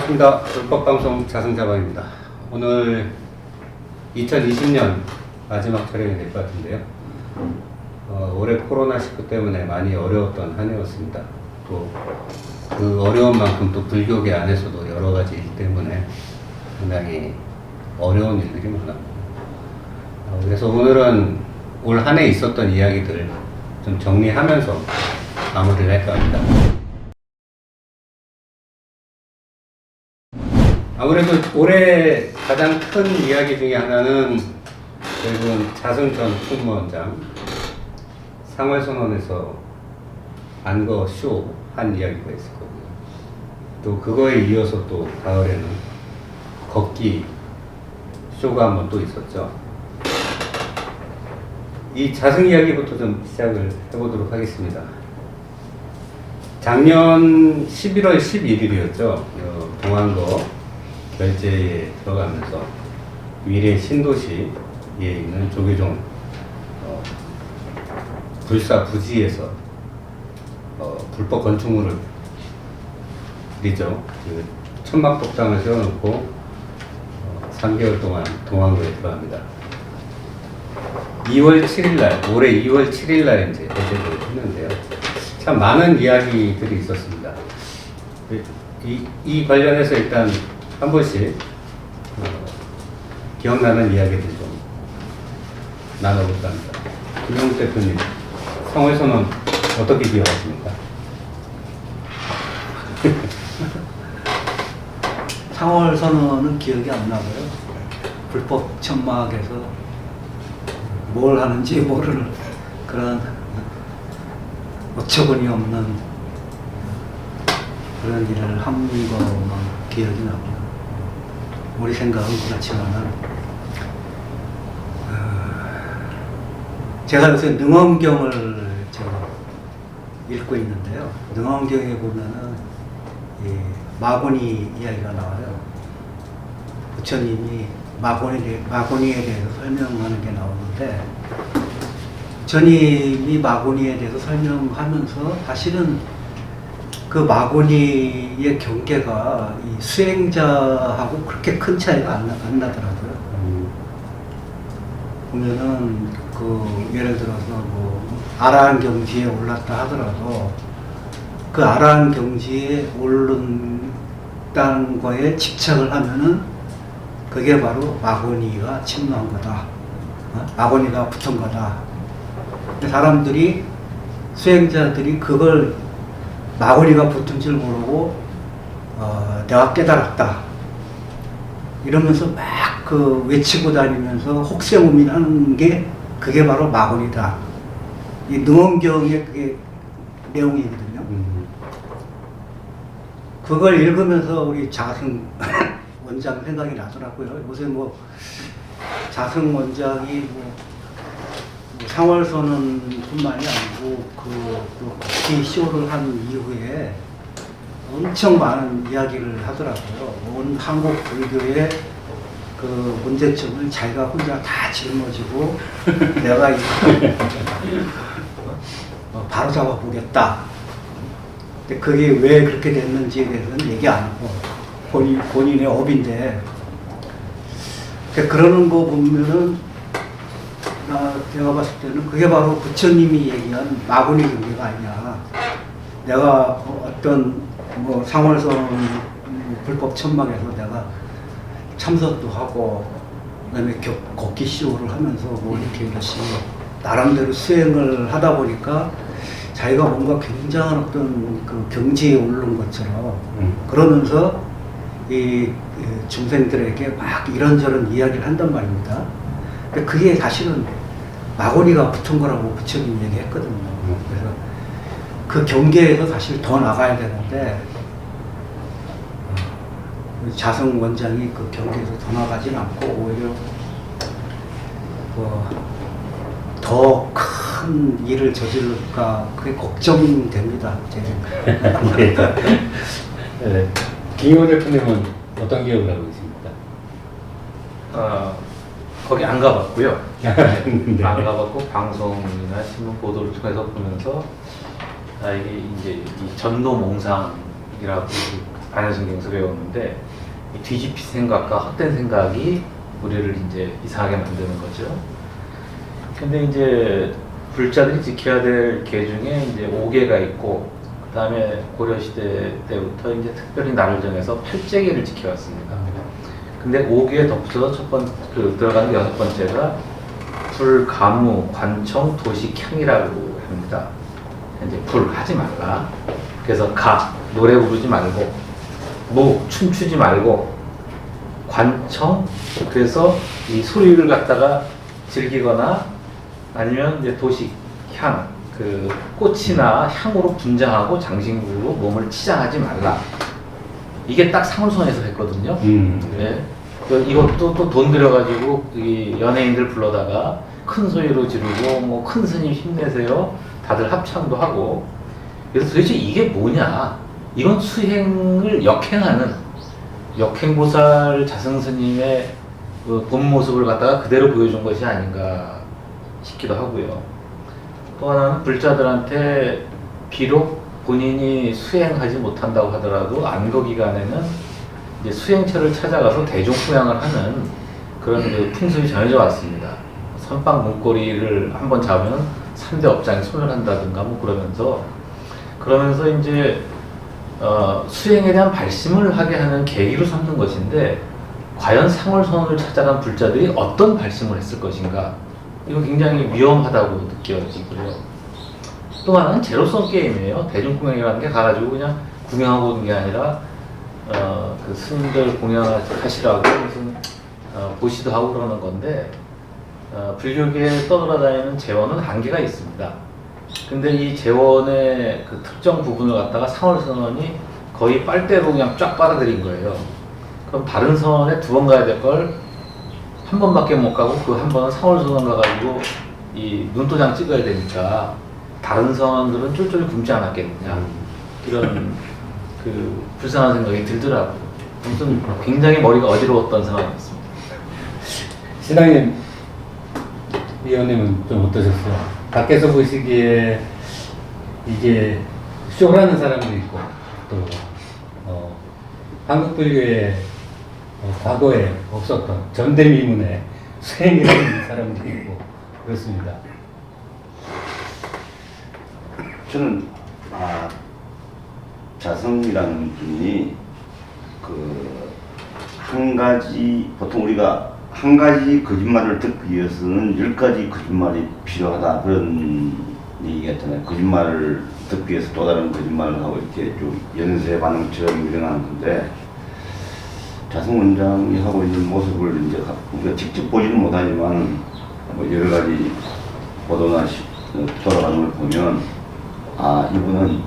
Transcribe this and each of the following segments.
반갑습니다. 불법방송 자승자방입니다. 오늘 2020년 마지막 촬영이 될 것 같은데요. 올해 코로나19 때문에 많이 어려웠던 한 해였습니다. 또 그 어려운 만큼 또 불교계 안에서도 여러 가지 일 때문에 상당히 어려운 일들이 많았고, 그래서 오늘은 올 한 해 있었던 이야기들 좀 정리하면서 마무리를 할까 합니다. 아무래도 올해 가장 큰 이야기 중에 하나는 결국은 자승 전 총무원장 상월선언에서 안거 쇼 한 이야기가 있었거든요. 또 그거에 이어서 또 가을에는 걷기 쇼가 한번 또 있었죠. 이 자승 이야기부터 좀 시작을 해보도록 하겠습니다. 작년 11월 11일이었죠. 동안거 결제에 들어가면서 위례 신도시에 있는 조계종 불사 부지에서 불법 건축물을 그 천막복장을 세워놓고 3개월 동안 동안거에 들어갑니다. 2월 7일날, 올해 2월 7일날 이제 결제를 했는데요. 참 많은 이야기들이 있었습니다. 이 관련해서 일단 한 번씩 기억나는 이야기들 좀 나눠볼까 합니다. 김영욱 대표님, 상월선언 어떻게 기억하십니까? 상월선언은 기억이 안 나고요. 불법 천막에서 뭘 하는지 모르는 그런 어처구니 없는 그런 일을 한 거만 기억이 나고요. 우리 생각은 그렇지만은 제가 요새 능엄경을 읽고 있는데요. 능엄경에 보면은 마구니 이야기가 나와요. 부처님이 마구니에 대해서 설명하는 게 나오는데, 부처님이 마구니에 대해서 설명하면서 사실은 그 마구니의 경계가 이 수행자하고 그렇게 큰 차이가 안 나더라고요. 보면은 예를 들어서 아라한 경지에 올랐다 하더라도 그 아라한 경지에 오른다는 거에 집착을 하면은 그게 바로 마구니가 침노한 거다. 마구니가 붙은 거다. 사람들이, 수행자들이 그걸 마구니가 붙은 줄 모르고 내가 깨달았다 이러면서 막 외치고 다니면서 혹세무민하는 게 그게 바로 마구니다. 이 능엄경의 그게 내용이거든요. 그걸 읽으면서 우리 자승 원장 생각이 나더라고요. 요새 자승 원장이 상월선언뿐만이 아니고 걷기 쇼를 한 이후에 엄청 많은 이야기를 하더라고요. 온 한국 불교의 그 문제점을 자기가 혼자 다 짊어지고 내가 이거 바로 잡아보겠다. 근데 그게 왜 그렇게 됐는지에 대해서는 얘기 안 하고 본인의 업인데, 그러는 거 보면은 제가 봤을 때는 그게 바로 부처님이 얘기한 마구니 경계가 아니냐. 내가 어떤 상월선 불법 천막에서 내가 참석도 하고 그다음에 걷기 쇼를 하면서 이렇게 열심히 나름대로 수행을 하다 보니까 자기가 뭔가 굉장한 어떤 그 경지에 오른 것처럼 그러면서 이 중생들에게 막 이런저런 이야기를 한단 말입니다. 근데 그게 사실은 마구니가 붙은 거라고 부처님이 얘기했거든요. 그래서 그 경계에서 사실 더 나가야 되는데 자승 원장이 그 경계에서 더 나가진 않고 오히려 더 큰 일을 저지를까 그게 걱정됩니다. 제 생각에. 네. 김영욱 대표님은 어떤 기억을 하고 있습니까? 거기 안 가봤고요. 네. 안 가봤고 방송이나 신문 보도를 통해서 보면서 이게 이제 이 전도몽상이라고 반야신경에서 배웠는데 이 뒤집힌 생각과 헛된 생각이 우리를 이제 이상하게 만드는 거죠. 근데 이제 불자들이 지켜야 될 계 중에 이제 5계가 있고, 그 다음에 고려시대 때부터 이제 특별히 날을 정해서 8제계를 지켜왔습니다. 근데 5계에 덧붙여서 들어가는 6번째가 불, 가무, 관청, 도시, 향이라고 합니다. 이제 불 하지 말라. 그래서 가, 노래 부르지 말고, 무, 춤추지 말고, 관청, 그래서 이 소리를 갖다가 즐기거나 아니면 이제 도식, 향, 그 꽃이나 향으로 분장하고 장신구로 몸을 치장하지 말라. 이게 딱 상울선에서 했거든요. 네. 이것도 또 돈 들여가지고 이 연예인들 불러다가 큰 소리로 지르고 뭐 큰 스님 힘내세요. 다들 합창도 하고. 그래서 도대체 이게 뭐냐? 이건 수행을 역행하는 역행보살 자승스님의 그 본 모습을 갖다가 그대로 보여준 것이 아닌가 싶기도 하고요. 또 하나는 불자들한테 비록 본인이 수행하지 못한다고 하더라도 안거 기간에는 이제 수행처를 찾아가서 대중供養을 하는 그런 그 풍습이 전해져 왔습니다. 선빵 문고리를 한번 잡으면 3대 업장에 소멸한다든가 뭐 그러면서 이제 수행에 대한 발심을 하게 하는 계기로 삼는 것인데, 과연 상월선을 찾아간 불자들이 어떤 발심을 했을 것인가, 이거 굉장히 위험하다고 느껴지고요. 또 하나는 제로섬 게임이에요. 대중공연이라는 게 가가지고 그냥 구경하고 오는 게 아니라 그 스님들 공연하시라고 무슨 보시도 하고 그러는 건데, 불교계에 떠돌아다니는 재원은 한계가 있습니다. 근데 이 재원의 그 특정 부분을 갖다가 상월선원이 거의 빨대로 그냥 쫙 빨아들인 거예요. 그럼 다른 선원에 2번 가야 될 걸 한 번밖에 못 가고 그 한 번은 상월선원 가가지고 이 눈도장 찍어야 되니까 다른 선원들은 쫄쫄이 굶지 않았겠느냐, 이런 그 불쌍한 생각이 들더라고요. 아무튼 굉장히 머리가 어지러웠던 상황이었습니다. 신앙님, 위원님은 좀 어떠셨어요? 밖에서 보시기에 이게 쇼라는 사람도 있고, 또 한국 불교의 과거에 없었던 전대미문의 수행이라는 사람도 있고 그렇습니다. 저는 자성이라는 분이 한 가지, 보통 우리가 한 가지 거짓말을 듣기 위해서는 10가지 거짓말이 필요하다, 그런 얘기가 있잖아요. 거짓말을 듣기 위해서 또 다른 거짓말을 하고 이렇게 좀 연쇄 반응처럼 일어나는 건데, 자성 원장이 하고 있는 모습을 이제 우리가 직접 보지는 못하지만 뭐 여러 가지 보도나 돌아가는 걸 보면, 이분은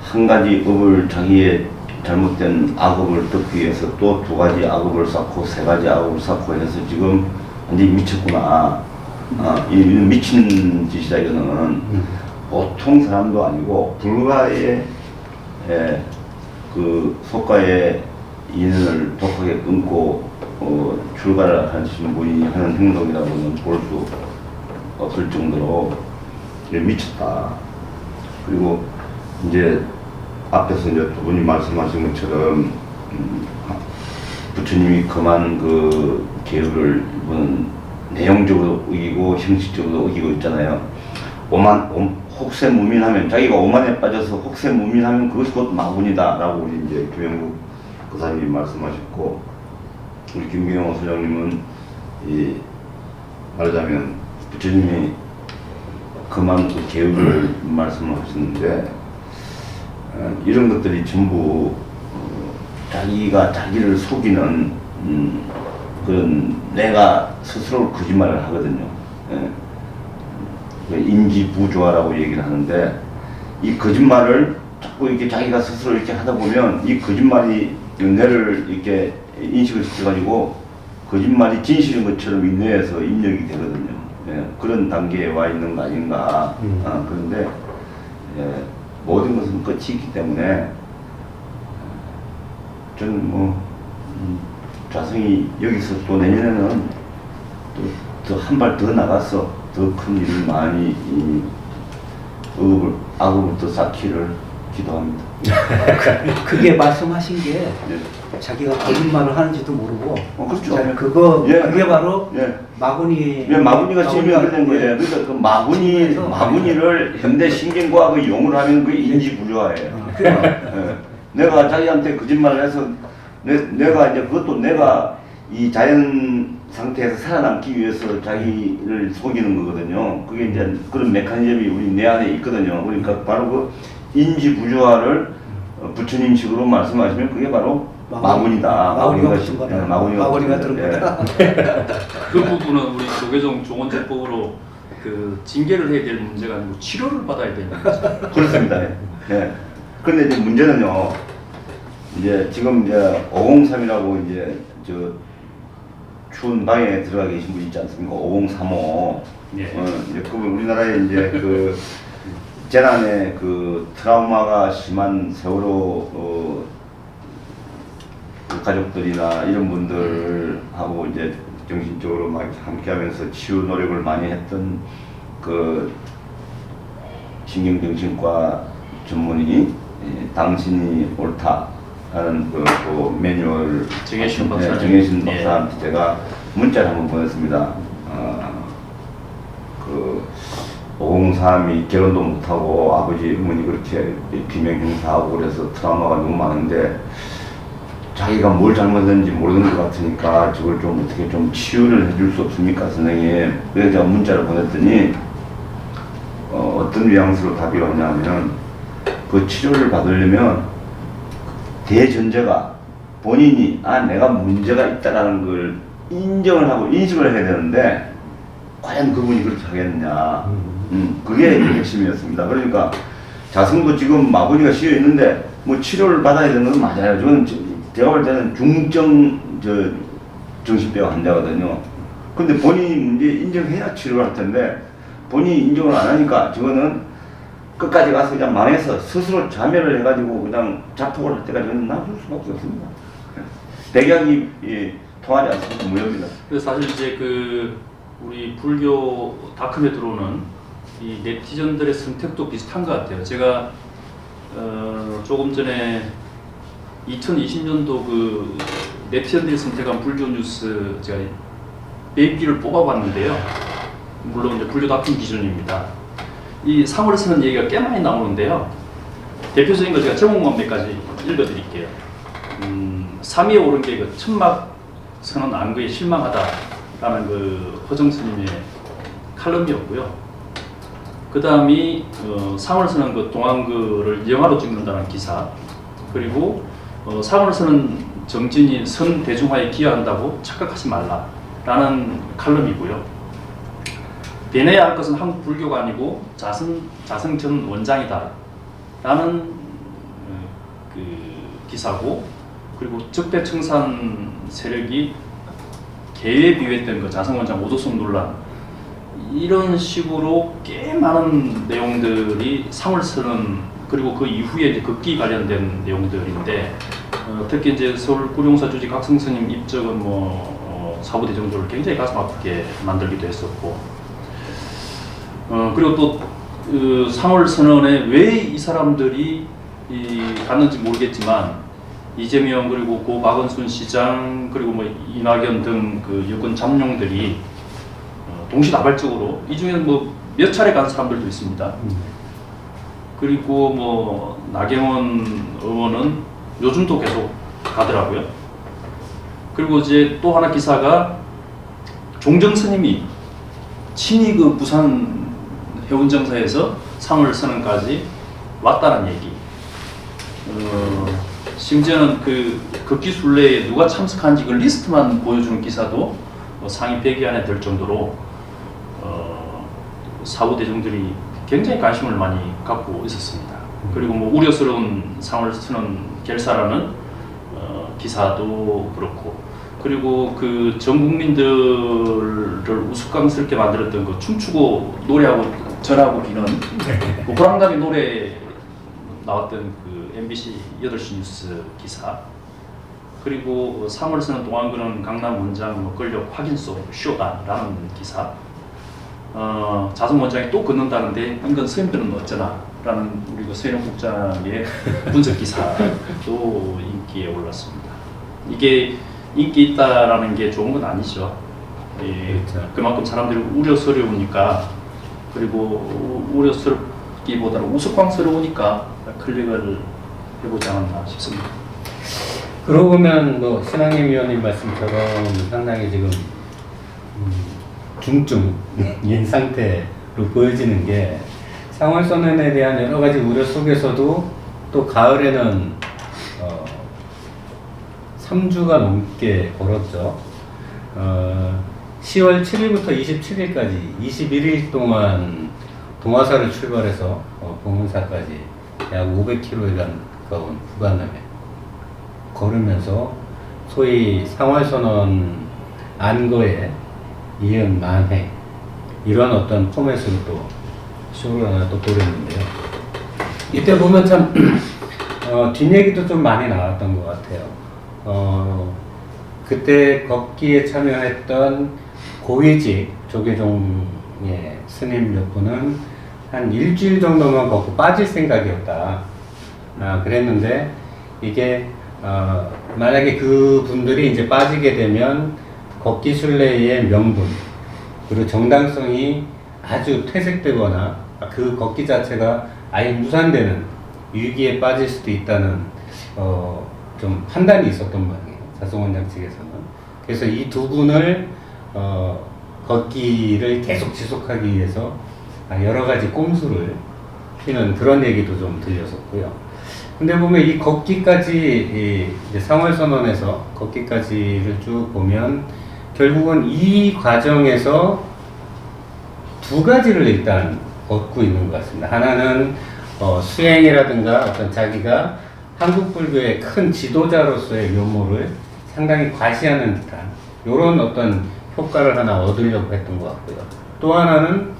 한 가지 업을, 자기의 잘못된 악업을 덮기 위해서 또 2가지 악업을 쌓고 3가지 악업을 쌓고 해서 지금 완전히 미쳤구나. 이는 미친 짓이다, 이거는. 보통 사람도 아니고 불가의 그 속가의 인연을 독하게 끊고 출가를 하시는 분이 하는 행동이라고는 볼 수 없을 정도로 미쳤다. 그리고 이제 앞에서 이제 2분이 말씀하신 것처럼 부처님이 그만 그 계율을 이번 내용적으로 어기고 형식적으로 어기고 있잖아요. 혹세무민하면, 자기가 오만에 빠져서 혹세무민하면 그것이 곧 마군이다라고 우리 이제 김영국 거사님이 말씀하셨고, 우리 김경호 소장님은 말하자면 부처님이 그만 그 계율을 말씀을 하셨는데, 이런 것들이 전부 자기가 자기를 속이는 그런, 내가 스스로 거짓말을 하거든요. 인지부조화라고 얘기를 하는데, 이 거짓말을 자꾸 이렇게 자기가 스스로 이렇게 하다 보면 이 거짓말이 뇌를 이렇게 인식을 시켜가지고 거짓말이 진실인 것처럼 이 뇌에서 입력이 되거든요. 그런 단계에 와 있는 거 아닌가. 그런데 모든 것은 끝이 있기 때문에 저는 뭐 자성이 여기서 또 내년에는 또 한 발 더 나가서 더 큰 일을 많이 악업을 또 쌓기를 기도합니다. 그게 말씀하신 게 예. 자기가 거짓말을 하는지도 모르고 그렇죠. 그게 예. 바로 예. 마구니 왜 마구니가 지으면 그런 거예요. 그러니까 그 마구니를 현대 신경과학의 용어로 하면 그게 인지부조화예요. 예. 내가 자기한테 거짓말을 해서 내가 이제 그것도 내가 이 자연 상태에서 살아남기 위해서 자기를 속이는 거거든요. 그게 이제 그런 메커니즘이 우리 내 안에 있거든요. 그러니까 바로 그 인지부조화를 부처님식으로 말씀하시면 그게 바로 마구니다. 마구니가 붙은 거다. 예, 마구니가 들은 예. 거다. 그 부분은 우리 조계종 종원제법으로 그 징계를 해야 될 문제가 아니고 치료를 받아야 되는 거죠. 그렇습니다. 예. 그런데 이제 문제는요. 이제 지금 이제 503이라고 이제 저 추운 방에 들어가 계신 분 있지 않습니까? 5035. 예. 이제 그분 우리나라에 이제 그 재난의 그 트라우마가 심한 세월호 그 가족들이나 이런 분들하고 이제 정신적으로 막 함께하면서 치유 노력을 많이 했던 그 신경정신과 전문의 당신이 옳다라는 그 매뉴얼 정혜신 박사님. 정혜신 예. 박사한테 제가 문자를 한번 보냈습니다. 그 503이 결혼도 못하고 아버지 어머니 그렇게 비명 행사하고 그래서 트라우마가 너무 많은데 자기가 뭘 잘못했는지 모르는 것 같으니까 저걸 좀 어떻게 좀 치유를 해줄 수 없습니까 선생님. 그래서 제가 문자를 보냈더니 어떤 뉘앙스로 답이 왔냐면 그 치료를 받으려면 대전제가 본인이 내가 문제가 있다라는 걸 인정을 하고 인식을 해야 되는데 과연 그분이 그렇게 하겠느냐. 그게 핵심이었습니다. 그러니까 자승도 지금 마구니가 씌여 있는데 뭐 치료를 받아야 되는 건 맞아요. 저는 제가 볼 때는 중증 정신병 환자거든요. 근데 본인이 문제 인정해야 치료를 할 텐데 본인이 인정을 안 하니까 저거는 끝까지 가서 그냥 망해서 스스로 자멸을 해가지고 그냥 자폭을 할 때까지 놔둘 수밖에 없습니다. 백약이 통하지 않습니다. 무효입니다. 그래서 사실 이제 그 우리 불교 다큐에 들어오는 이 네티즌들의 선택도 비슷한 것 같아요. 제가 조금 전에 2020년도 그 네티즌들이 선택한 불교 뉴스 제가 4개를 뽑아봤는데요. 물론 이제 불교 다큐 기준입니다. 이 상을 쓰는 얘기가 꽤 많이 나오는데요. 대표적인 거 제가 제목만 몇 가지 읽어드릴게요. 3위에 오른 게 그 천막 선언 안거에 실망하다라는 그 허정 스님의 칼럼이었고요. 그 다음이 상을 쓰는 그 동안글을 영화로 찍는다는 기사, 그리고 상을 쓰는 정진이 선 대중화에 기여한다고 착각하지 말라라는 칼럼이고요. 변해야 할 것은 한국 불교가 아니고 자성 전 원장이다 라는 그 기사고, 그리고 적대청산 세력이 개에 비유했던 그 자성원장 오도성 논란, 이런 식으로 꽤 많은 내용들이 상을 쓰는, 그리고 그 이후에 이제 극기 관련된 내용들인데, 특히 이제 서울 구룡사 주지 각성 스님 입적은 사부대정조를 굉장히 가슴 아프게 만들기도 했었고, 그리고 또 그 상월 선언에 왜 이 사람들이 갔는지 모르겠지만 이재명 그리고 고 박원순 시장 그리고 뭐 이낙연 등 그 여권 잠룡들이 동시다발적으로, 이 중에는 뭐 몇 차례 간 사람들도 있습니다. 그리고 뭐 나경원 의원은 요즘도 계속 가더라고요. 그리고 이제 또 하나 기사가 종정 스님이 친히 그 부산 해운정사에서 상을 선언까지 왔다는 얘기. 심지어는 그 극기순례에 누가 참석한지 그 리스트만 보여주는 기사도 상위 100위 안에 들 정도로 사후 대중들이 굉장히 관심을 많이 갖고 있었습니다. 그리고 뭐 우려스러운 상을 쓰는 결사라는 기사도 그렇고, 그리고 그 전 국민들을 우스꽝스럽게 만들었던 그 춤추고 노래하고 절하고 비는 그 호랑나비 노래 나왔던 그 MBC 8시 뉴스 기사, 그리고 상을 쓰는 동안그는 강남 원장 권력 확인소 쇼다라는 기사, 자성 원장이 또 걷는다는데 인근 서현병은 어쩌나 라는 우리 그 서현영 국장의 분석 기사도 인기에 올랐습니다. 이게 인기 있다라는 게 좋은 건 아니죠. 예, 그렇죠. 그만큼 사람들이 우려스러우니까, 그리고 우려스럽기보다는 우스꽝스러우니까 클릭을 해보지 않았나 싶습니다. 그러고 보면 뭐 신앙임 위원님 말씀처럼 상당히 지금 중증인 상태로 보여지는 게 상월선언에 대한 여러 가지 우려 속에서도 또 가을에는 3주가 넘게 걸었죠. 10월 7일부터 27일까지 21일 동안 동화사를 출발해서 봉은사까지 약 500km에 가까운 구간을 걸으면서 소위 상월선언 안거에 이은 만행 이런 어떤 포맷으로 또 쇼를 하나 또 보냈는데요. 이때 보면 참 뒷얘기도 좀 많이 나왔던 것 같아요. 그때 걷기에 참여했던 고위직 조계종의 스님 몇 분은 한 일주일 정도만 걷고 빠질 생각이었다. 그랬는데 이게 만약에 그 분들이 이제 빠지게 되면 걷기 순례의 명분 그리고 정당성이 아주 퇴색되거나 그 걷기 자체가 아예 무산되는 위기에 빠질 수도 있다는 좀 판단이 있었던 모양이에요. 자성원장 측에서는. 그래서 이 두 분을 걷기를 계속 지속하기 위해서 여러 가지 꼼수를 피는 그런 얘기도 좀 들렸었고요. 근데 보면 이 걷기까지 이제 상월선언에서 걷기까지를 쭉 보면 결국은 이 과정에서 두 가지를 일단 얻고 있는 것 같습니다. 하나는 수행이라든가 어떤 자기가 한국 불교의 큰 지도자로서의 면모를 상당히 과시하는 듯한 이런 어떤 효과를 하나 얻으려고 했던 것 같고요. 또 하나는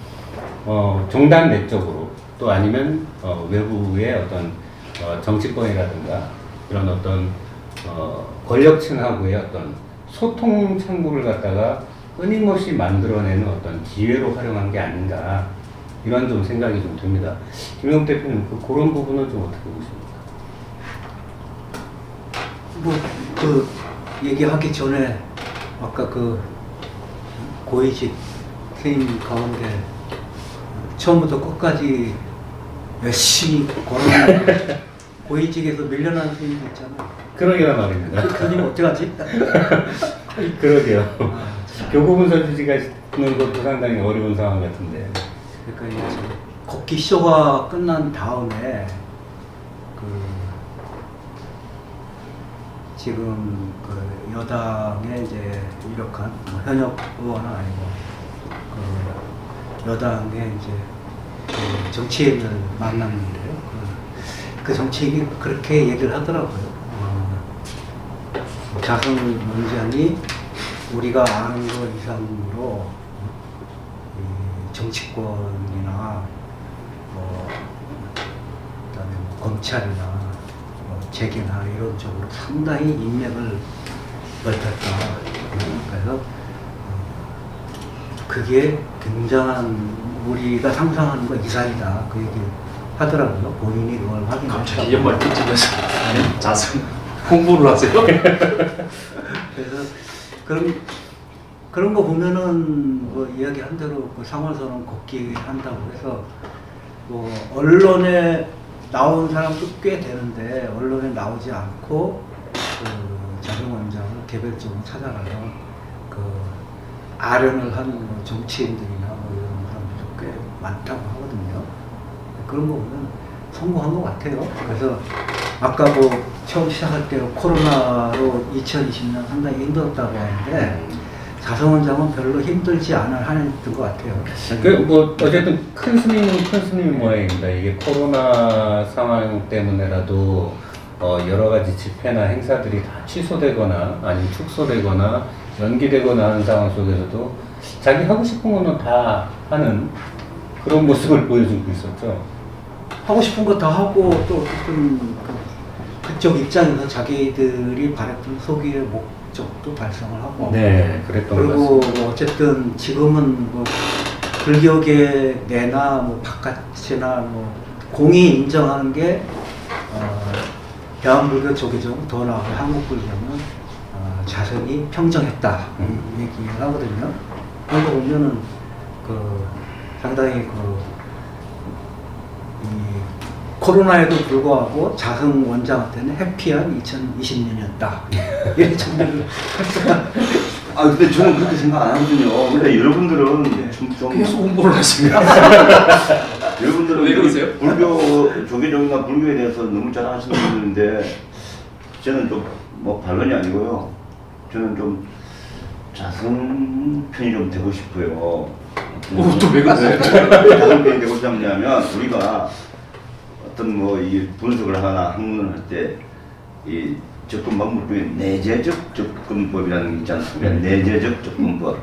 정당 내적으로 또 아니면 외부의 어떤 정치권이라든가 그런 어떤 권력층하고의 어떤 소통 창구를 갖다가 끊임없이 만들어내는 어떤 기회로 활용한 게 아닌가 이런 좀 생각이 좀 듭니다. 김영욱 대표님 그런 부분은 좀 어떻게 보십니까? 얘기하기 전에 아까 고위직 선생님 가운데 처음부터 끝까지 열심히 걸어온 고위직에서 밀려난 선생님도 있잖아요. 그러게나 말입니다. 그 선생님 어떡하지? 그러게요. 참. 교구 분석 주지가는 것도 상당히 어려운 상황 같은데. 그러니까 이제 걷기 쇼가 끝난 다음에 지금 여당의 이제 유력한 현역 의원은 아니고 여당의 이제 정치인을 만났는데요. 그 정치인이 그렇게 얘기를 하더라고요. 자성 원장이 우리가 아는 것 이상으로 정치권이나 그다음에 검찰이나 재계나 이런 쪽으로 상당히 인맥을 넓혔다. 그래서 그게 굉장한 우리가 상상하는 것 이상이다. 그 얘기를 하더라고요. 본인이 그걸 확인했다고. 갑자기 연말 특집에서 자성 홍보를 하세요? 그래서 그런 거 보면은 이야기한 대로 상월선언 걷기 한다고 해서 언론에 나온 사람도 꽤 되는데 언론에 나오지 않고 자성 원장을 개별적으로 찾아가서 아련을 하는 정치인들이나 이런 사람들도 꽤 많다고 하거든요. 그런 거 보면 성공한 것 같아요. 그래서 아까 처음 시작할 때 코로나로 2020년 상당히 힘들었다고 하는데 자성 원장은 별로 힘들지 않은 한 해였던 것 같아요. 어쨌든 큰 스님은 큰 스님 모양입니다. 이게 코로나 상황 때문에라도 여러 가지 집회나 행사들이 다 취소되거나 아니면 축소되거나 연기되거나 하는 상황 속에서도 자기 하고 싶은 거는 다 하는 그런 모습을 보여주고 있었죠. 하고 싶은 거 다 하고 또 어쨌든 그쪽 입장에서 자기들이 바랬던 소기의 목적도 달성을 하고 네, 그랬던 것 그리고 같습니다. 어쨌든 지금은 불교계 내나 뭐 바깥이나 뭐 공이 인정하는 게 대한불교 조계종 더 나아가 한국불교는 자선이 평정했다 이 얘기를 하거든요. 그런 거 보면은 상당히 이 코로나에도 불구하고 자성 원장한테는 해피한 2020년이었다. 이런 정도를 아 근데 저는 그렇게 생각 안 하거든요. 근데 여러분들은 좀 계속 홍보를 하십니다. 여러분들은 왜 그러세요? 불교 조계종이나 불교에 대해서 너무 잘 아시는 분인데 저는 좀 뭐 반론이 아니고요. 저는 좀 자성 편이 좀 되고 싶어요. 또 왜 그러세요? 자성 편이 되고 싶냐면 우리가 어떤 뭐 이 분석을 하거나 학문을 할 때 이 접근 방법 중에 내재적 접근법이라는 게 있지 않습니까? 내재적 접근법.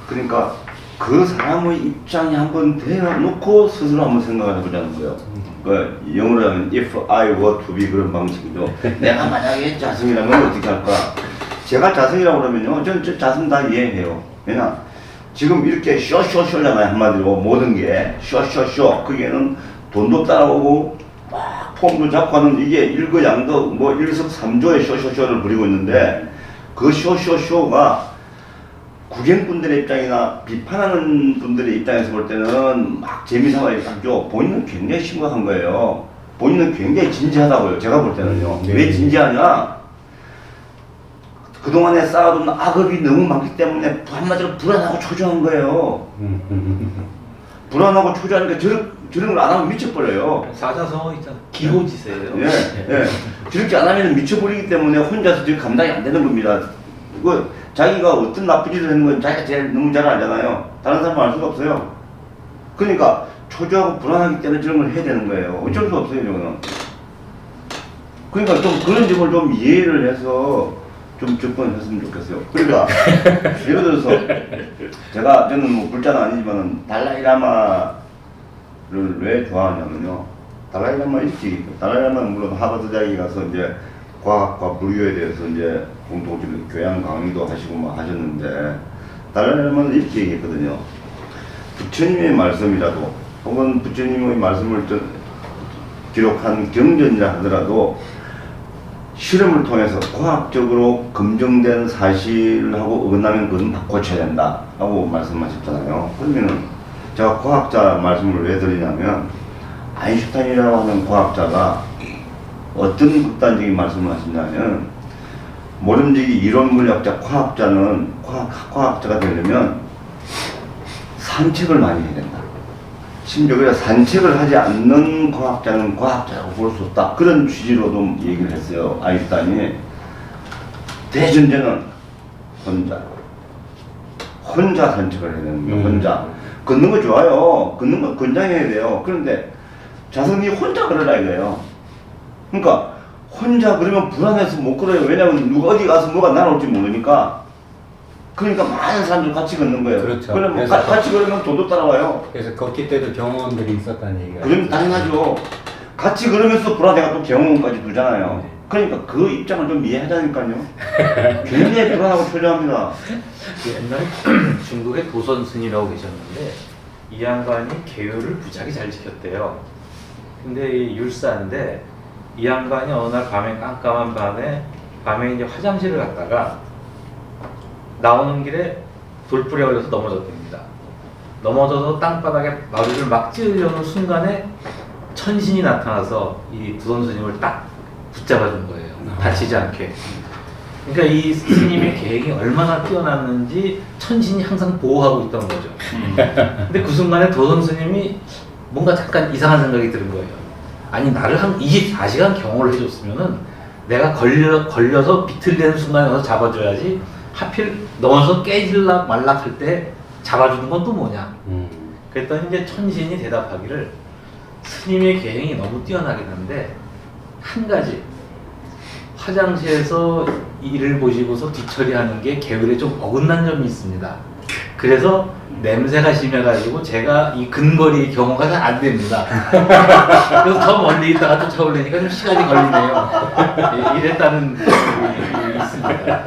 그러니까 그 사람의 입장에 한번 대어놓고 스스로 한번 생각을 해보자는 거예요. 그 영어로 하면 if I were to be 그런 방식이죠. 내가 만약에 자성이라면 어떻게 할까? 제가 자성이라고 그러면요. 저는 자성 다 이해해요. 왜냐? 지금 이렇게 쇼쇼쇼잖아요. 한마디로 모든 게 쇼쇼쇼. 그게는 돈도 따라오고 막 폼도 잡고 하는 이게 일거양득 뭐 일석삼조의 쇼쇼쇼를 부리고 있는데 그 쇼쇼쇼가 구경꾼들의 입장이나 비판하는 분들의 입장에서 볼 때는 막 재미삼아 하죠. 본인은 굉장히 심각한 거예요. 본인은 굉장히 진지하다고요. 제가 볼 때는요. 네. 왜 진지하냐? 그동안에 쌓아둔 악업이 너무 많기 때문에 한마디로 불안하고 초조한 거예요. 불안하고 초조하니까 저런 걸 안 하면 미쳐버려요. 사자성어 있잖아. 기호지세예요. 예, 예. 저렇게 안 하면 미쳐버리기 때문에 혼자서 지금 감당이 안 되는 겁니다. 자기가 어떤 나쁜 짓을 했는 건 자기가 제일 너무 잘 알잖아요. 다른 사람은 알 수가 없어요. 그러니까 초조하고 불안하기 때문에 저런 걸 해야 되는 거예요. 어쩔 수 없어요, 저거는. 그러니까 좀 그런 점을 좀 이해를 해서 좀 접근했으면 좋겠어요. 그러니까 예를 들어서 저는 뭐 불자는 아니지만은 달라이라마를 왜 좋아하냐면요. 달라이라마 일찍 달라이라마는 물론 하버드 대학에 가서 이제 과학과 불교에 대해서 이제 공통적인 교양 강의도 하시고 뭐 하셨는데 달라이라마는 이렇게 얘기했거든요. 부처님의 말씀이라도 혹은 부처님의 말씀을 기록한 경전이라 하더라도 실험을 통해서 과학적으로 검증된 사실하고 어긋나면 그건 바꿔쳐야 된다 하고 말씀하셨잖아요. 그러면은 제가 과학자 말씀을 왜 드리냐면 아인슈타인이라고 하는 과학자가 어떤 극단적인 말씀을 하시냐면 모름지기 이론물리학자 과학자가 되려면 산책을 많이 해야 된다. 심지어 그래 산책을 하지 않는 과학자는 과학자라고 볼 수 없다. 그런 취지로도 얘기를 했어요. 아인슈타인이. 대전제는 혼자 산책을 해야 되는 거예요. 혼자. 걷는 거 좋아요. 걷는 거 권장해야 돼요. 그런데 자성이 혼자 걸으라 이거예요. 그러니까 혼자 그러면 불안해서 못 걸어요. 왜냐면 누가 어디 가서 뭐가 날아올지 모르니까. 그러니까 많은 사람들 같이 걷는 거예요. 그렇죠. 그러면 그래서 같이 걸으면 돈도 따라와요. 그래서 걷기 때도 경호원들이 있었다는 얘기가. 그럼 당연하죠. 같이 걸으면서 불안해가 또 경호원까지 두잖아요. 네. 그러니까 그 입장을 좀 이해하자니까요. 굉장히 불안하고 초조합니다. 옛날에 중국의 도선 스님이라고 계셨는데 이 양반이 계율을 무지하게 잘 지켰대요. 근데 이 율사인데 이 양반이 어느 날 깜깜한 밤에 이제 화장실을 갔다가 나오는 길에 돌불에 걸려서 넘어졌답니다. 넘어져서 땅바닥에 마루를 막 찌르려는 순간에 천신이 나타나서 이 도선 스님을 딱 붙잡아준 거예요. 다치지 않게. 그러니까 이 스님의 계획이 얼마나 뛰어났는지 천신이 항상 보호하고 있던 거죠. 근데 그 순간에 도선 스님이 뭔가 잠깐 이상한 생각이 드는 거예요. 아니 나를 한 24시간 경호를 해줬으면은 내가 걸려서 비틀대는 순간에 가서 잡아줘야지 하필 넘어서 깨질락 말락 할 때 잡아주는 건 또 뭐냐. 그랬더니 이제 천신이 대답하기를 스님의 계획이 너무 뛰어나긴 한데 한 가지 화장실에서 일을 보시고서 뒤처리하는 게 계율에 좀 어긋난 점이 있습니다. 그래서 냄새가 심해가지고 제가 이 근거리 경호가 잘 안 됩니다. 그래서 더 멀리 있다가 쫓아오려니까 좀 시간이 걸리네요. 이랬다는 얘기 있습니다.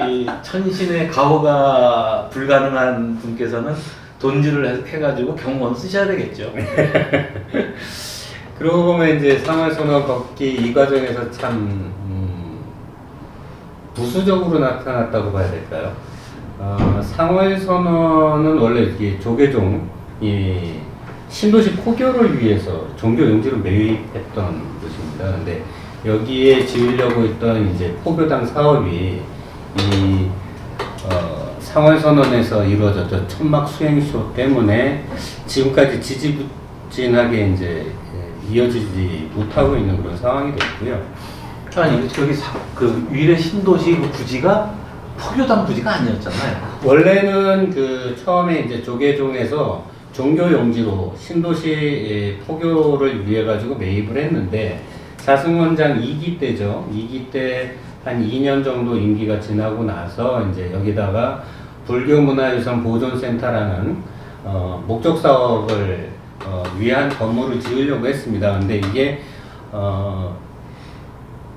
이 천신의 가호가 불가능한 분께서는 돈질을 해가지고 경무원 쓰셔야 되겠죠. 그러고 보면 이제 상월선언 걷기 이 과정에서 참 부수적으로 나타났다고 봐야 될까요? 상월선언은 원래 이게 조계종 이 신도시 포교를 위해서 종교 용지로 매입했던 것입니다. 근데 여기에 지으려고 했던 이제 포교당 사업이 이 상월선언에서 이루어졌던 천막 수행쇼 때문에 지금까지 지지부진하게 이제 이어지지 못하고 있는 그런 상황이 됐고요. 아니 저기 그 위례 신도시 그 부지가 포교당 부지가 아니었잖아요. 원래는 그 처음에 이제 조계종에서 종교 용지로 신도시 포교를 위해 가지고 매입을 했는데 자승원장 2기 때죠. 2기 때 한 2년 정도 임기가 지나고 나서 이제 여기다가 불교문화유산 보존센터라는 목적 사업을 위한 건물을 지으려고 했습니다. 근데 이게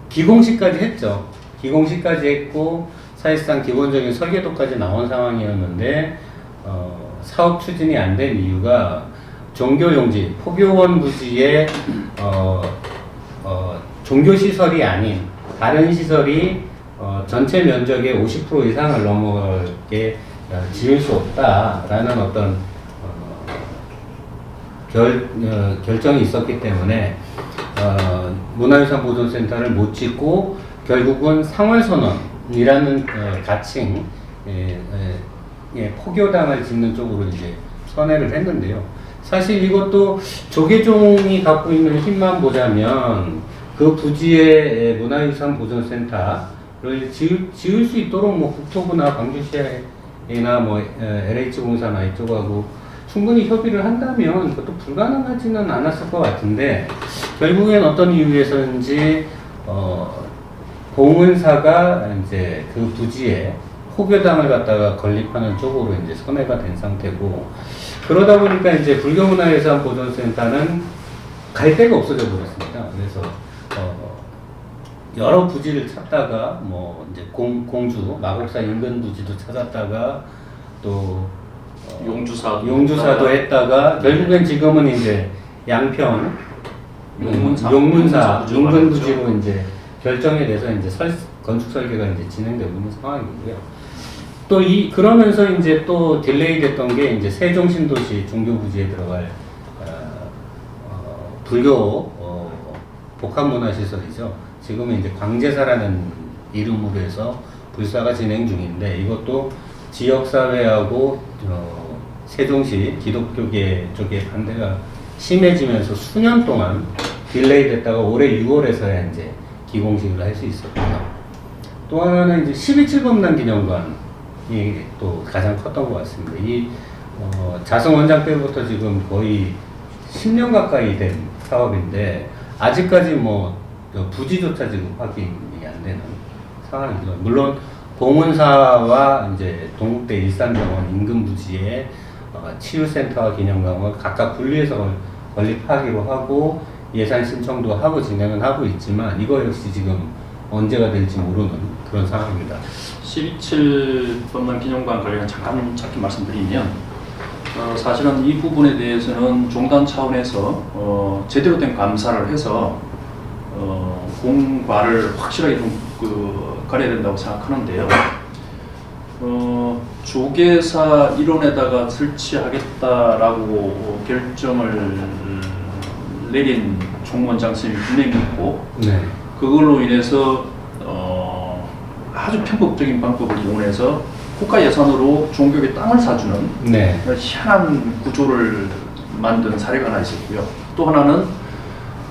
기공식까지 했죠. 기공식까지 했고 사실상 기본적인 설계도까지 나온 상황이었는데 사업 추진이 안 된 이유가 종교용지, 포교원 부지에 종교시설이 아닌 다른 시설이 전체 면적의 50% 이상을 넘어가게 지을 수 없다라는 어떤 결정이 있었기 때문에 문화유산 보존센터를 못 짓고 결국은 상월선언이라는 가칭 포교당을 짓는 쪽으로 이제 선회를 했는데요. 사실 이것도 조계종이 갖고 있는 힘만 보자면 그 부지에 문화유산 보존센터를 지을 수 있도록 뭐 국토부나 광주시나 뭐 LH공사나 이쪽하고 충분히 협의를 한다면 그것도 불가능하지는 않았을 것 같은데 결국엔 어떤 이유에서인지 공은사가 이제 그 부지에 포교당을 갖다가 건립하는 쪽으로 이제 선회가 된 상태고 그러다 보니까 이제 불교문화유산 보존센터는 갈 데가 없어져 버렸습니다. 그래서 여러 부지를 찾다가 뭐 이제 공주 마곡사 인근 부지도 찾았다가 또 용주사도 했다가 결국엔 지금은 이제 양평 용문사 인근 부지로 이제 결정이 돼서 이제 건축 설계가 이제 진행되고 있는 상황이고요. 또 그러면서 이제 또 딜레이 됐던 게 이제 세종 신도시 종교 부지에 들어갈 불교 복합문화시설이죠. 지금은 이제 광제사라는 이름으로 해서 불사가 진행 중인데 이것도 지역사회하고 세종시 기독교계 쪽의 반대가 심해지면서 수년 동안 딜레이 됐다가 올해 6월에서야 이제 기공식을 할 수 있었고요. 또 하나는 이제 12.7범단 기념관이 또 가장 컸던 것 같습니다. 이 자승 원장 때부터 지금 거의 10년 가까이 된 사업인데 아직까지 뭐 부지조차 지금 확인이 안 되는 상황이죠. 물론 공은사와 이제 동국대 일산병원 인근 부지에 치유센터와 기념관을 각각 분리해서 건립하기로 하고 예산 신청도 하고 진행은 하고 있지만 이거 역시 지금 언제가 될지 모르는 그런 상황입니다. 12.7범단 기념관 관련 잠깐 짧게 말씀드리면 사실은 이 부분에 대해서는 종단 차원에서 제대로 된 감사를 해서 공과를 확실하게 좀 가려야 된다고 생각하는데요. 조계사 일원에다가 설치하겠다라고 결정을 내린 총무원장 선생님이 분명히 있고 네. 그걸로 인해서 아주 편법적인 방법을 이용해서 국가 예산으로 종교계 땅을 사주는 네. 희한한 구조를 만든 사례가 하나 있었고요. 또 하나는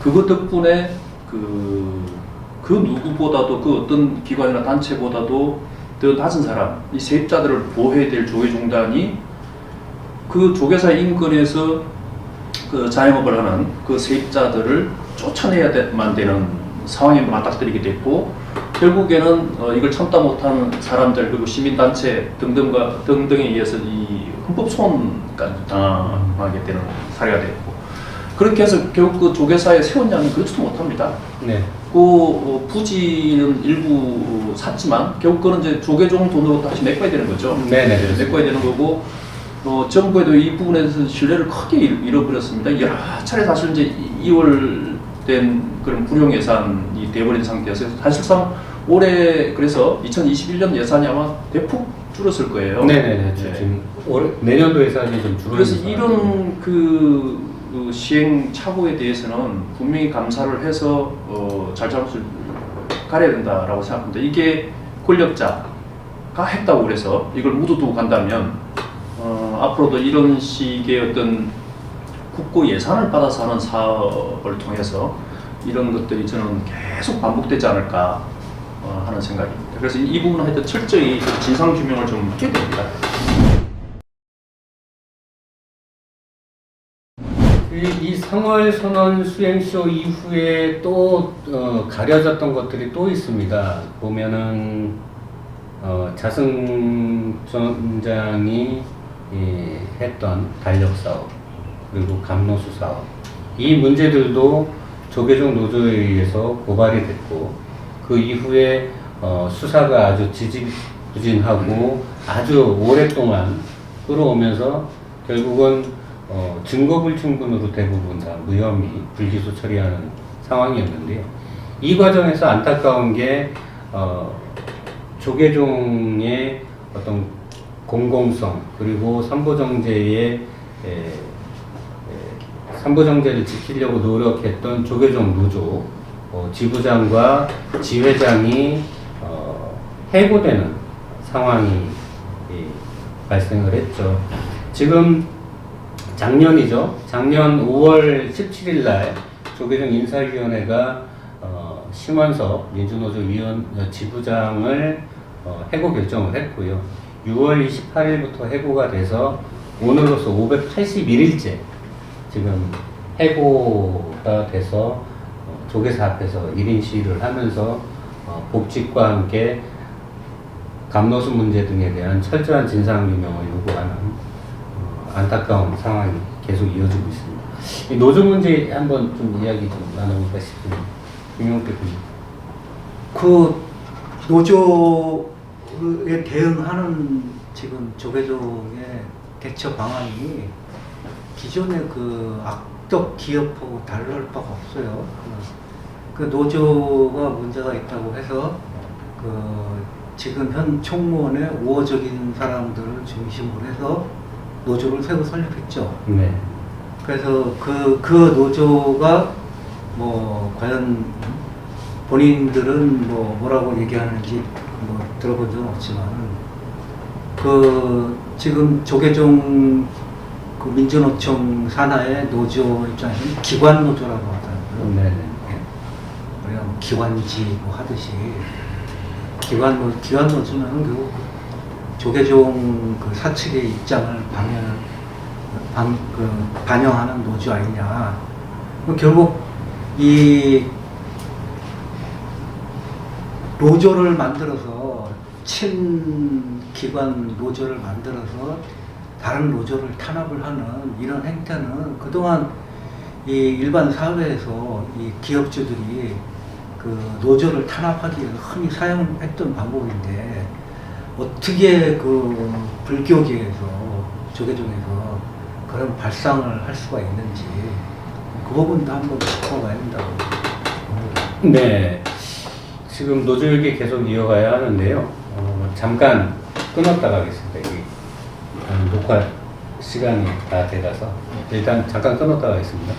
그것 덕분에 그 누구보다도 그 어떤 기관이나 단체보다도 더 낮은 사람, 이 세입자들을 보호해야 될 조계종단이 그 조계사 인근에서 그 자영업을 하는 그 세입자들을 쫓아내야만 되는 상황에 맞닥뜨리게 됐고 결국에는 이걸 참다 못하는 사람들 그리고 시민단체 등등에 의해서 이 헌법 소원까지 당하게 되는 사례가 됐고 그렇게 해서 결국 그 조계사의 세원량이 그렇지도 못합니다. 네. 부지는 일부 샀지만 결국 그는 이제 조계종 돈으로 다시 메꿔야 되는 거죠. 네네. 메꿔야 되는 거고 정부에도 이 부분에 대해서 신뢰를 크게 잃어버렸습니다. 여러 차례 사실 이제 2월 된 그런 불용 예산이 돼버린 상태여서 사실상 올해 그래서 2021년 예산이 아마 대폭 줄었을 거예요. 네네네. 네. 지금 내년도 예산이 좀 줄어 그래서 있는 이런 그 시행 착오에 대해서는 분명히 감사를 해서 잘잘못을 가려야 된다라고 생각합니다. 이게 권력자가 했다고 그래서 이걸 묻어두고 간다면 앞으로도 이런 식의 어떤 국고 예산을 받아서 하는 사업을 통해서 이런 것들이 저는 계속 반복되지 않을까 하는 생각입니다. 그래서 이 부분은 하여튼 철저히 진상 규명을 좀 해야 됩니다. 이 3월 선언 수행쇼 이후에 또 가려졌던 것들이 또 있습니다. 보면은 자승 전장이 했던 달력 사업 그리고 감노수 사업 이 문제들도 조계종 노조에 의해서 고발이 됐고 그 이후에 수사가 아주 지지부진하고 아주 오랫동안 끌어오면서 결국은 증거불충분으로 대부분 다 무혐의, 불기소 처리하는 상황이었는데요. 이 과정에서 안타까운 게 조계종의 어떤 공공성 그리고 삼보정제를 지키려고 노력했던 조계종 노조 지부장과 지회장이 해고되는 상황이 발생을 했죠. 지금 작년이죠. 작년 5월 17일 날 조계종 인사위원회가 심원석 민주노조 지부장을 해고 결정을 했고요. 6월 28일부터 해고가 돼서 오늘로서 581일째 지금 해고가 돼서 조계사 앞에서 1인 시위를 하면서 복직과 함께 감노수 문제 등에 대한 철저한 진상규명을 요구하는 안타까운 상황이 계속 이어지고 있습니다. 이 노조 문제 한번 좀 이야기 좀 나눠볼까 싶습니다. 김용태 교수님. 그 노조에 대응하는 지금 조계종의 대처 방안이 기존의 그 악덕 기업하고 다를 바가 없어요. 그 노조가 문제가 있다고 해서 지금 현 총무원의 우호적인 사람들을 중심으로 해서 노조를 새로 설립했죠. 네. 그래서 그 노조가 뭐 과연 본인들은 뭐라고 얘기하는지 들어본 적은 없지만 지금 조계종 그 민주노총 산하의 노조 입장에서는 기관 노조라고 하더라고요. 네. 우리가 기관지 하듯이 기관 노조는 결국 조계종 그 사측의 입장을 반영하는 노조 아니냐. 결국 이 노조를 만들어서 친기관 노조를 만들어서 다른 노조를 탄압을 하는 이런 행태는 그동안 이 일반 사회에서 이 기업주들이 그 노조를 탄압하기 위해서 흔히 사용했던 방법인데 어떻게 그 불교계에서 조계종에서 그런 발상을 할 수가 있는지 그 부분도 한번 짚어봐야 된다고 봅니다. 네. 지금 노조 얘기 계속 이어가야 하는데요. 잠깐 끊었다 가겠습니다. 녹화 시간이 다 돼가서 일단 잠깐 끊었다 가겠습니다.